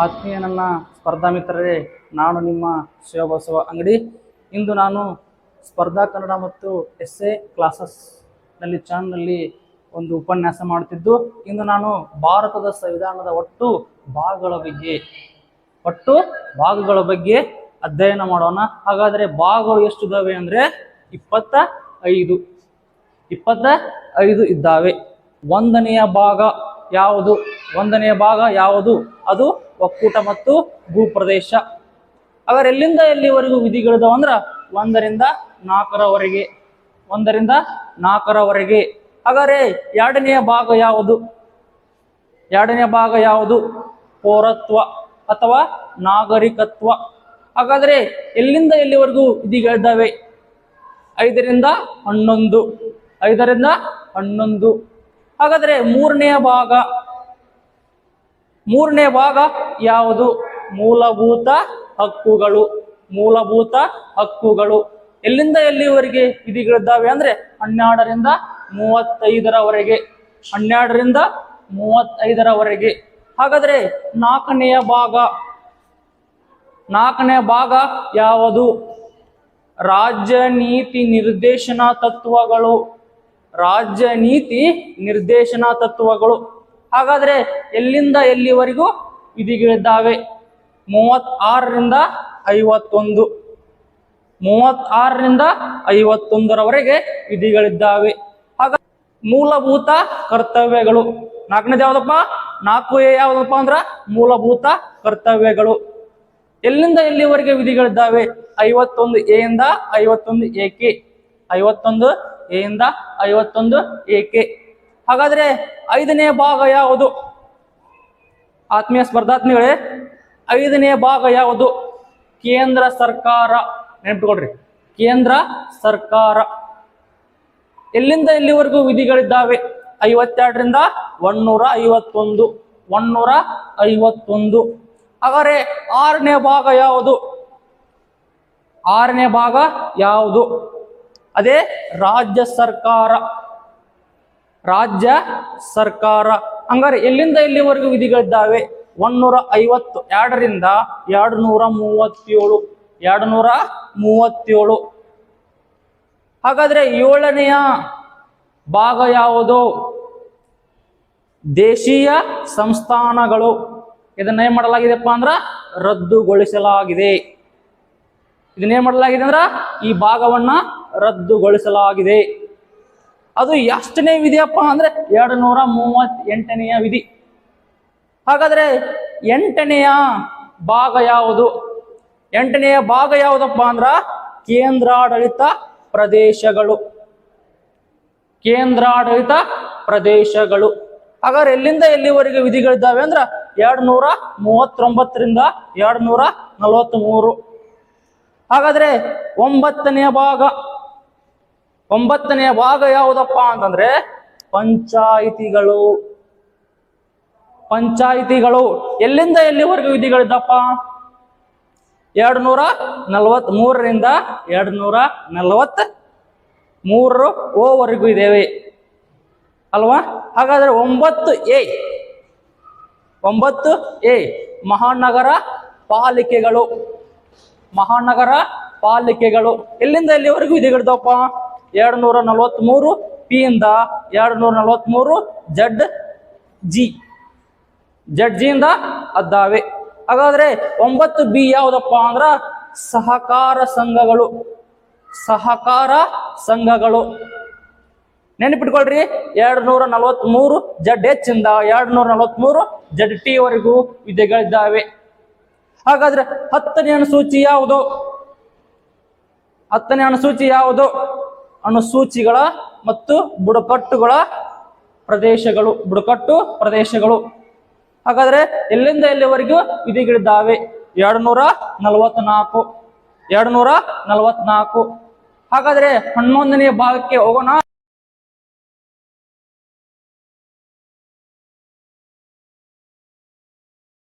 ಆತ್ಮೀಯ ನನ್ನ ಸ್ಪರ್ಧಾ ಮಿತ್ರರೇ, ನಾನು ನಿಮ್ಮ ಶಿವಬಸವ ಅಂಗಡಿ. ಇಂದು ನಾನು ಸ್ಪರ್ಧಾ ಕನ್ನಡ ಮತ್ತು ಎಸ್ಸೆ ಕ್ಲಾಸಸ್ನಲ್ಲಿ ಚಾನಲ್ನಲ್ಲಿ ಒಂದು ಉಪನ್ಯಾಸ ಮಾಡುತ್ತಿದ್ದು, ಇಂದು ನಾನು ಭಾರತದ ಸಂವಿಧಾನದ ಒಟ್ಟು ಭಾಗಗಳ ಬಗ್ಗೆ ಅಧ್ಯಯನ ಮಾಡೋಣ. ಹಾಗಾದರೆ ಭಾಗಗಳು ಎಷ್ಟು ಇದ್ದಾವೆ ಅಂದರೆ 25 ಇದ್ದಾವೆ. ಒಂದನೆಯ ಭಾಗ ಯಾವುದು? ಅದು ಒಕ್ಕೂಟ ಮತ್ತು ಭೂಪ್ರದೇಶ. ಹಾಗಾದ್ರೆ ಎಲ್ಲಿಂದ ಎಲ್ಲಿವರೆಗೂ ವಿಧಿಗಳಿದಾವ ಅಂದ್ರೆ 1ರಿಂದ 4ರವರೆಗೆ. ಹಾಗಾದ್ರೆ ಎರಡನೆಯ ಭಾಗ ಯಾವುದು? ಪೌರತ್ವ ಅಥವಾ ನಾಗರಿಕತ್ವ. ಹಾಗಾದ್ರೆ ಎಲ್ಲಿಂದ ಎಲ್ಲಿವರೆಗೂ ವಿಧಿಗಳಿದ್ದಾವೆ? 5ರಿಂದ 11. ಹಾಗಾದ್ರೆ ಮೂರನೇ ಭಾಗ ಯಾವುದು? ಮೂಲಭೂತ ಹಕ್ಕುಗಳು. ಎಲ್ಲಿಂದ ಎಲ್ಲಿವರೆಗೆ ವಿಧಿಗಳಿದ್ದಾವೆ ಅಂದ್ರೆ 12ರಿಂದ 35ರವರೆಗೆ. ಹಾಗಾದ್ರೆ ನಾಲ್ಕನೆಯ ಭಾಗ ಯಾವುದು? ರಾಜ್ಯ ನೀತಿ ನಿರ್ದೇಶನ ತತ್ವಗಳು. ಹಾಗಾದ್ರೆ ಎಲ್ಲಿಂದ ಎಲ್ಲಿವರೆಗೂ ವಿಧಿಗಳಿದ್ದಾವೆ? 36ರಿಂದ 51ರವರೆಗೆ ವಿಧಿಗಳಿದ್ದಾವೆ. ಹಾಗಾದ್ರೆ ಮೂಲಭೂತ ಕರ್ತವ್ಯಗಳು. 4ನೇದು ಯಾವ್ದಪ್ಪ? 4A ಯಾವ್ದಪ್ಪ ಅಂದ್ರ ಮೂಲಭೂತ ಕರ್ತವ್ಯಗಳು. ಎಲ್ಲಿಂದ ಎಲ್ಲಿವರೆಗೆ ವಿಧಿಗಳಿದ್ದಾವೆ? 51A ಇಂದ 51AK. 51A ಇಂದ 51AK. ಹಾಗಾದ್ರೆ 5ನೇ ಭಾಗ ಯಾವುದು? ಆತ್ಮೀಯ ಸ್ಪರ್ಧಾರ್ಥಿಗಳೇ, 5ನೇ ಭಾಗ ಯಾವುದು? ಕೇಂದ್ರ ಸರ್ಕಾರ. ನೆನಪಿಟ್ಕೊಳ್ರಿ, ಕೇಂದ್ರ ಸರ್ಕಾರ. ಎಲ್ಲಿಂದ ಎಲ್ಲಿವರೆಗೂ ವಿಧಿಗಳಿದ್ದಾವೆ? 52ರಿಂದ 151. ಹಾಗಾದ್ರೆ 6ನೇ ಭಾಗ ಯಾವುದು? ಅದೇ ರಾಜ್ಯ ಸರ್ಕಾರ. ಹಂಗಾರೆ ಎಲ್ಲಿಂದ ಎಲ್ಲಿವರೆಗೂ ವಿಧಿಗಳಿದ್ದಾವೆ? 152ರಿಂದ 237. ಹಾಗಾದ್ರೆ 7ನೆಯ ಭಾಗ ಯಾವುದು? ದೇಶೀಯ ಸಂಸ್ಥಾನಗಳು. ಇದನ್ನ ಏನ್ ಮಾಡಲಾಗಿದೆಪ್ಪ ಅಂದ್ರ ರದ್ದುಗೊಳಿಸಲಾಗಿದೆ. ಅಂದ್ರ ಈ ಭಾಗವನ್ನ ರದ್ದುಗೊಳಿಸಲಾಗಿದೆ. ಅದು ಎಷ್ಟನೇ ವಿಧಿಯಪ್ಪ ಅಂದ್ರೆ 238ನೆಯ ವಿಧಿ. ಹಾಗಾದ್ರೆ 8ನೆಯ ಭಾಗ ಯಾವುದು? 8ನೆಯ ಭಾಗ ಯಾವುದಪ್ಪ ಅಂದ್ರ ಕೇಂದ್ರಾಡಳಿತ ಪ್ರದೇಶಗಳು. ಹಾಗಾದ್ರೆ ಎಲ್ಲಿಂದ ಎಲ್ಲಿವರೆಗೆ ವಿಧಿಗಳಿದ್ದಾವೆ ಅಂದ್ರ 239ರಿಂದ 243. ಹಾಗಾದ್ರೆ 9ನೆಯ ಭಾಗ ಯಾವುದಪ್ಪ ಅಂತಂದ್ರೆ ಪಂಚಾಯಿತಿಗಳು. ಎಲ್ಲಿಂದ ಎಲ್ಲಿವರೆಗೂ ವಿಧಿಗಳಿದ್ದಪ್ಪ? 243ರಿಂದ 243ವರೆಗೂ ಇದ್ದೇವೆ ಅಲ್ವಾ? ಹಾಗಾದ್ರೆ 9A ಮಹಾನಗರ ಪಾಲಿಕೆಗಳು. ಎಲ್ಲಿಂದ ಎಲ್ಲಿವರೆಗೂ ವಿಧಿಗಳಿದ್ದಪ್ಪ? 243 P ಇಂದ 243 ZG ಇಂದ ಅದ್ದಾವೆ. ಹಾಗಾದ್ರೆ 9B ಯಾವುದಪ್ಪ ಅಂದ್ರ ಸಹಕಾರ ಸಂಘಗಳು. ನೆನಪಿಟ್ಕೊಳ್ರಿ, 243 ZH ಇಂದ 243 ZT ವರೆಗೂ ವಿಧಿಗಳಿದ್ದಾವೆ. ಹಾಗಾದ್ರೆ 10ನೇ ಅನುಸೂಚಿ ಯಾವುದು? ಅನುಸೂಚಿಗಳ ಮತ್ತು ಬುಡಕಟ್ಟು ಪ್ರದೇಶಗಳು. ಹಾಗಾದ್ರೆ ಎಲ್ಲಿಂದ ಎಲ್ಲಿವರೆಗೂ ವಿಧಿಗಳಿದ್ದಾವೆ? 244. ಹಾಗಾದ್ರೆ 11ನೇ ಭಾಗಕ್ಕೆ ಹೋಗೋಣ.